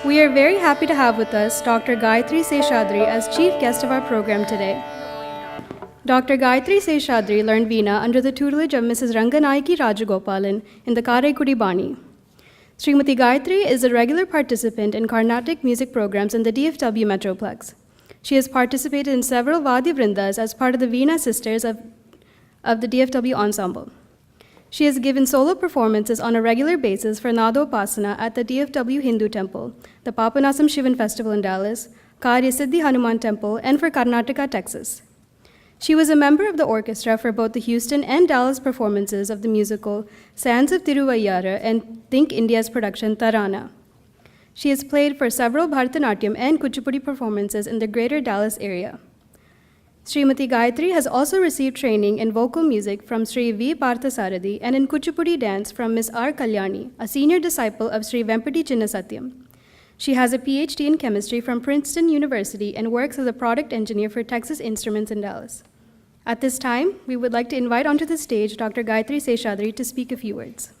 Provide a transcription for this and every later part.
We are very happy to have with us Dr. Gayathri Sheshadri as chief guest of our program today. Dr. Gayathri Sheshadri learned Veena under the tutelage of Mrs. Ranganayaki Rajagopalan in the Karaikudi Bani. Srimati Gayatri is a regular participant in Carnatic music programs in the DFW Metroplex. She has participated in several Vadi Vrindas as part of the Veena Sisters of the DFW Ensemble. She has given solo performances on a regular basis for Nadopasana at the DFW Hindu Temple, the Papanasam Shivan Festival in Dallas, Karya Siddhi Hanuman Temple, and for Karnataka, Texas. She was a member of the orchestra for both the Houston and Dallas performances of the musical Sands of Tiruvayyara and Think India's production Tarana. She has played for several Bharatanatyam and Kuchipudi performances in the greater Dallas area. Srimati Gayatri has also received training in vocal music from Sri V. Parthasarathi and in Kuchipudi dance from Ms. R. Kalyani, a senior disciple of Sri Vempati Chinnasatyam. She has a PhD in chemistry from Princeton University and works as a product engineer for Texas Instruments in Dallas. At this time, we would like to invite onto the stage Dr. Gayathri Sheshadri to speak a few words.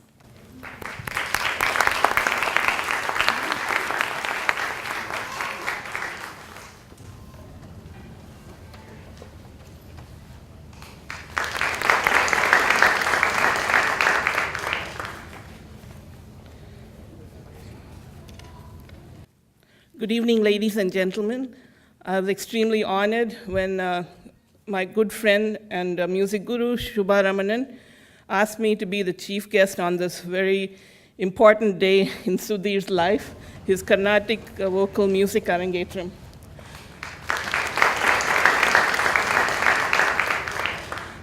Good evening, ladies and gentlemen. I was extremely honored when my good friend and music guru, Shubha Ramanan, asked me to be the chief guest on this very important day in Sudhir's life, his Carnatic vocal music Arangetram.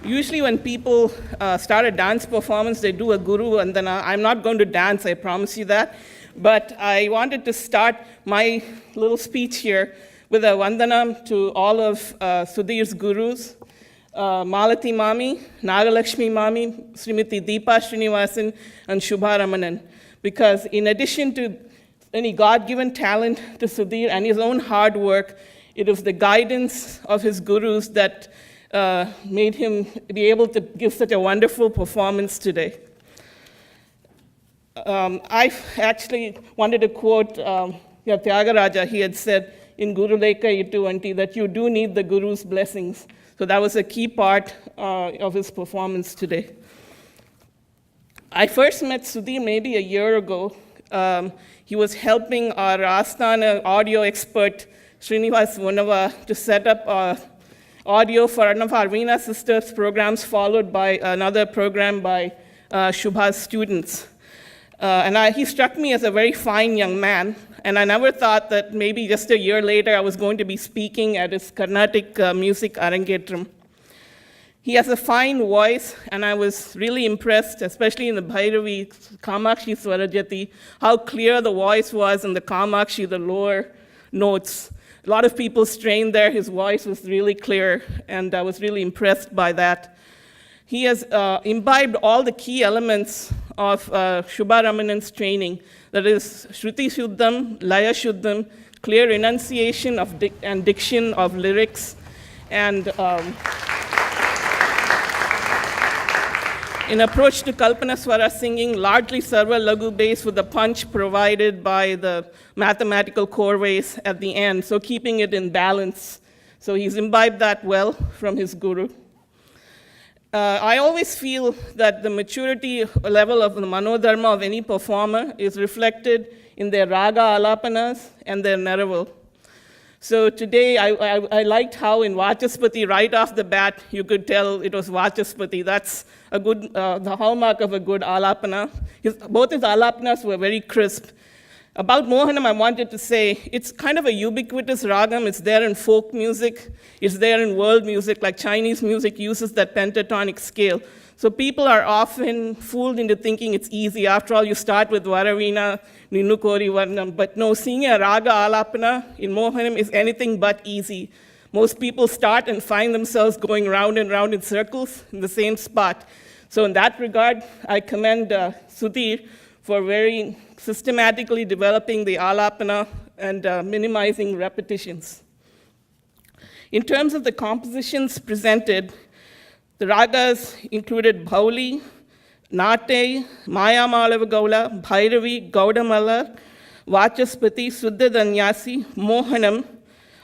Usually when people start a dance performance, they do a guru vandana. I'm not going to dance, I promise you that. But I wanted to start my little speech here with a vandanam to all of Sudhir's gurus, Malati Mami, Nagalakshmi Mami, Srimati Deepa Srinivasan, and Shubha Ramanan. Because in addition to any God-given talent to Sudhir and his own hard work, it was the guidance of his gurus that made him be able to give such a wonderful performance today. I actually wanted to quote Tyagaraja. He had said in Guru Lekha Ituvanti that you do need the Guru's blessings. So that was a key part of his performance today. I first met Sudhir maybe a year ago. He was helping our Asthana audio expert, Srinivas Vunava, to set up audio for one of our Veena Sisters programs, followed by another program by Shubha's students. He struck me as a very fine young man, and I never thought that maybe just a year later I was going to be speaking at his Carnatic music Arangetram. He has a fine voice, and I was really impressed, especially in the Bhairavi, Kamakshi Swarajati, how clear the voice was in the Kamakshi, the lower notes. A lot of people strained there. His voice was really clear, and I was really impressed by that. He has imbibed all the key elements of Shubha Ramanan's training, that is Shruti Shuddham, Laya Shuddham, clear enunciation of and diction of lyrics, and in approach to Kalpanaswara singing, largely Sarva Lagu bass with the punch provided by the mathematical chorways at the end, so keeping it in balance. So he's imbibed that well from his guru. I always feel that the maturity level of the manodharma of any performer is reflected in their raga alapanas and their naraval. So today, I liked how in Vachaspati, right off the bat, you could tell it was Vachaspati. That's a good, the hallmark of a good alapana. Both his alapanas were very crisp. About Mohanam, I wanted to say, it's kind of a ubiquitous ragam. It's there in folk music. It's there in world music, like Chinese music uses that pentatonic scale. So people are often fooled into thinking it's easy. After all, you start with Varavina, Ninukori Varnam. But no, singing a raga alapana in Mohanam is anything but easy. Most people start and find themselves going round and round in circles in the same spot. So in that regard, I commend Sudhir for very systematically developing the alapana and minimizing repetitions. In terms of the compositions presented, the ragas included Bhauli, Nate, Maya Malava Gaula, Bhairavi, Gaudamala, Vachaspati, Suddha Mohanam,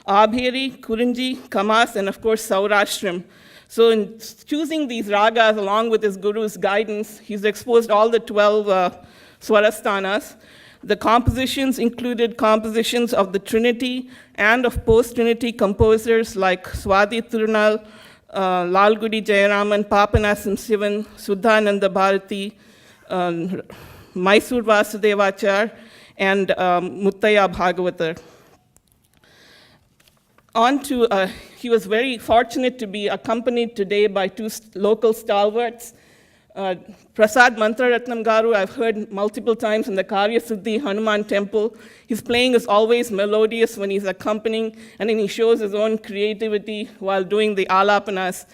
Abheri, Kurinji, Kamas, and of course Saurashtram. So in choosing these ragas along with his guru's guidance, he's exposed all the 12 swarasthanas. The compositions included compositions of the Trinity and of post-Trinity composers like Swati Thirunal, Lalgudi Jayaraman, Papanasam Sivan, Sudhananda Bharati, Mysore Vasudevachar, and Muttaya Bhagavatar. He was very fortunate to be accompanied today by two local stalwarts. Prasad Mantraratnam Garu, I've heard multiple times in the Karya Siddhi Hanuman temple. His playing is always melodious when he's accompanying, and then he shows his own creativity while doing the alapanas.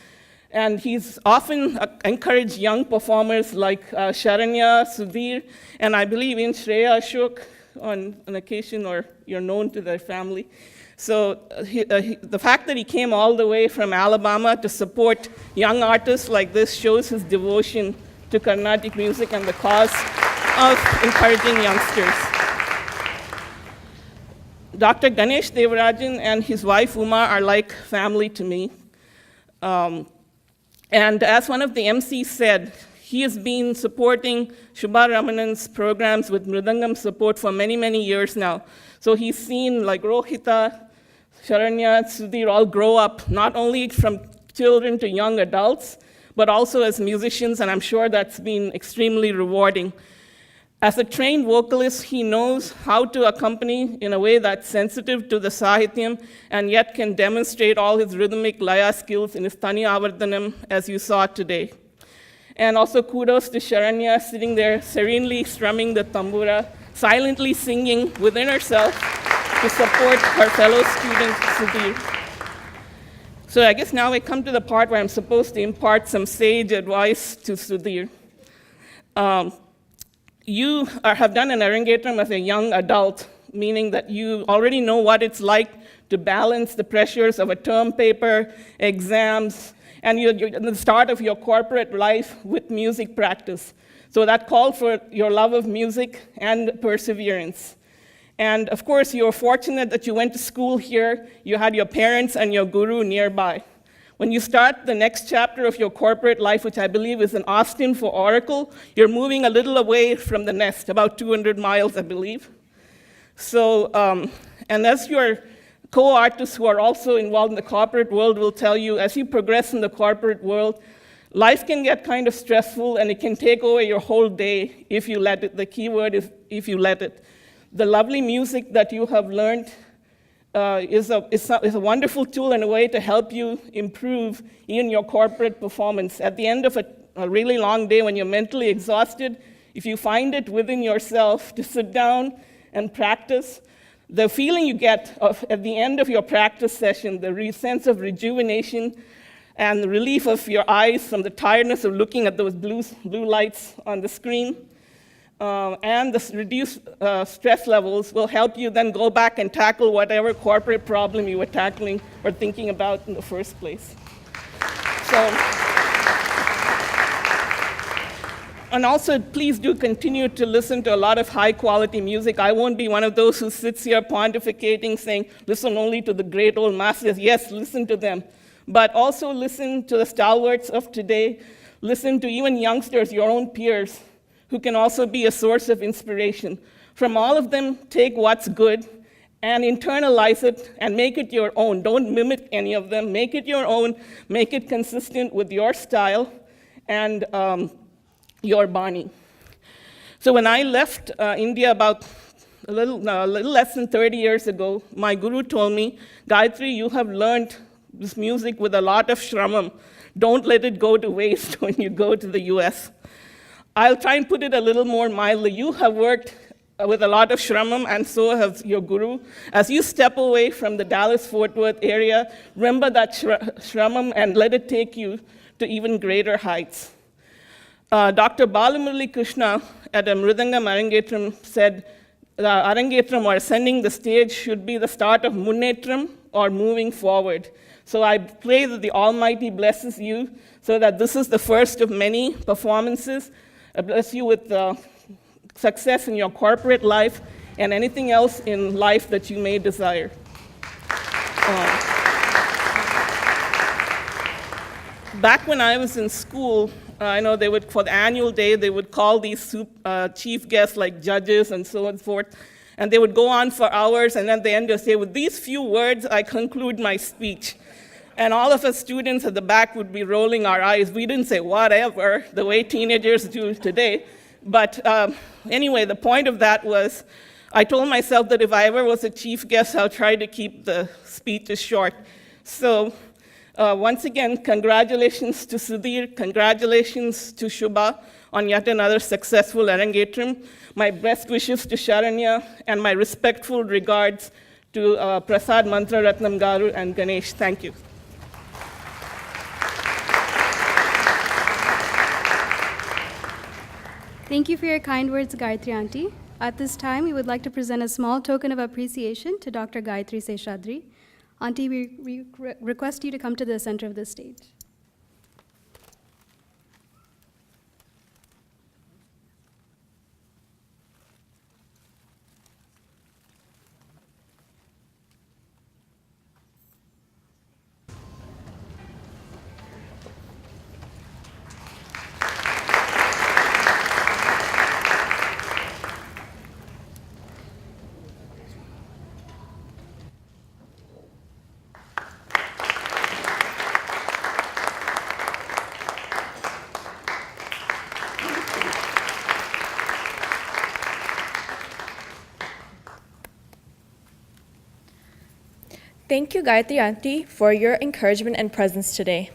And he's often encouraged young performers like Sharanya, Sudhir, and I believe in Shreya Ashok on an occasion, or you're known to their family. So the fact that he came all the way from Alabama to support young artists like this shows his devotion to Carnatic music and the cause of encouraging youngsters. Dr. Ganesh Devarajan and his wife Uma are like family to me. And as one of the MCs said, he has been supporting Shubha Ramanan's programs with Mridangam support for many, many years now. So he's seen like Rohita, Sharanya, Sudhir all grow up, not only from children to young adults, but also as musicians, and I'm sure that's been extremely rewarding. As a trained vocalist, he knows how to accompany in a way that's sensitive to the Sahityam, and yet can demonstrate all his rhythmic laya skills in his Tani Avardhanam, as you saw today. And also kudos to Sharanya, sitting there serenely strumming the tambura, silently singing within herself to support her fellow student, Sudhir. So I guess now I come to the part where I'm supposed to impart some sage advice to Sudhir. You have done an Arangetram as a young adult, meaning that you already know what it's like to balance the pressures of a term paper, exams, and you're at the start of your corporate life with music practice. So that called for your love of music and perseverance. And of course, you're fortunate that you went to school here, you had your parents and your guru nearby. When you start the next chapter of your corporate life, which I believe is in Austin for Oracle, you're moving a little away from the nest, about 200 miles, I believe. So, and as your co-artists who are also involved in the corporate world will tell you, as you progress in the corporate world, life can get kind of stressful and it can take over your whole day if you let it. The key word is if you let it. The lovely music that you have learned is a wonderful tool and a way to help you improve in your corporate performance. At the end of a really long day when you're mentally exhausted, if you find it within yourself to sit down and practice, the feeling you get at the end of your practice session, the sense of rejuvenation and the relief of your eyes from the tiredness of looking at those blue lights on the screen, and the reduced stress levels will help you then go back and tackle whatever corporate problem you were tackling or thinking about in the first place. And also, please do continue to listen to a lot of high-quality music. I won't be one of those who sits here pontificating, saying, listen only to the great old masters. Yes, listen to them. But also listen to the stalwarts of today. Listen to even youngsters, your own peers, who can also be a source of inspiration. From all of them, take what's good and internalize it and make it your own. Don't mimic any of them. Make it your own. Make it consistent with your style and your Bani. So when I left India about a little less than 30 years ago, my guru told me, Gayatri, you have learned this music with a lot of shramam. Don't let it go to waste when you go to the US. I'll try and put it a little more mildly. You have worked with a lot of shramam, and so has your guru. As you step away from the Dallas-Fort Worth area, remember that shramam and let it take you to even greater heights. Dr. Balamurali Krishna at a Mridangam Arangetram said, Arangetram, or ascending the stage, should be the start of Munnetram, or moving forward. So I pray that the Almighty blesses you so that this is the first of many performances. I bless you with success in your corporate life and anything else in life that you may desire. Back when I was in school, I know they would, for the annual day, they would call these chief guests like judges and so on and so forth, and they would go on for hours, and at the end they'd say, with these few words, I conclude my speech. And all of us students at the back would be rolling our eyes. We didn't say whatever, the way teenagers do today. But anyway, the point of that was, I told myself that if I ever was a chief guest, I'll try to keep the speeches short. So once again, congratulations to Sudhir, congratulations to Shubha on yet another successful Arangetram. My best wishes to Sharanya, and my respectful regards to Prasad Mantra Ratnam Garu and Ganesh. Thank you. Thank you for your kind words, Gayatri Auntie. At this time, we would like to present a small token of appreciation to Dr. Gayathri Sheshadri. Auntie, we request you to come to the center of the stage. Thank you, Gayatri Auntie, for your encouragement and presence today.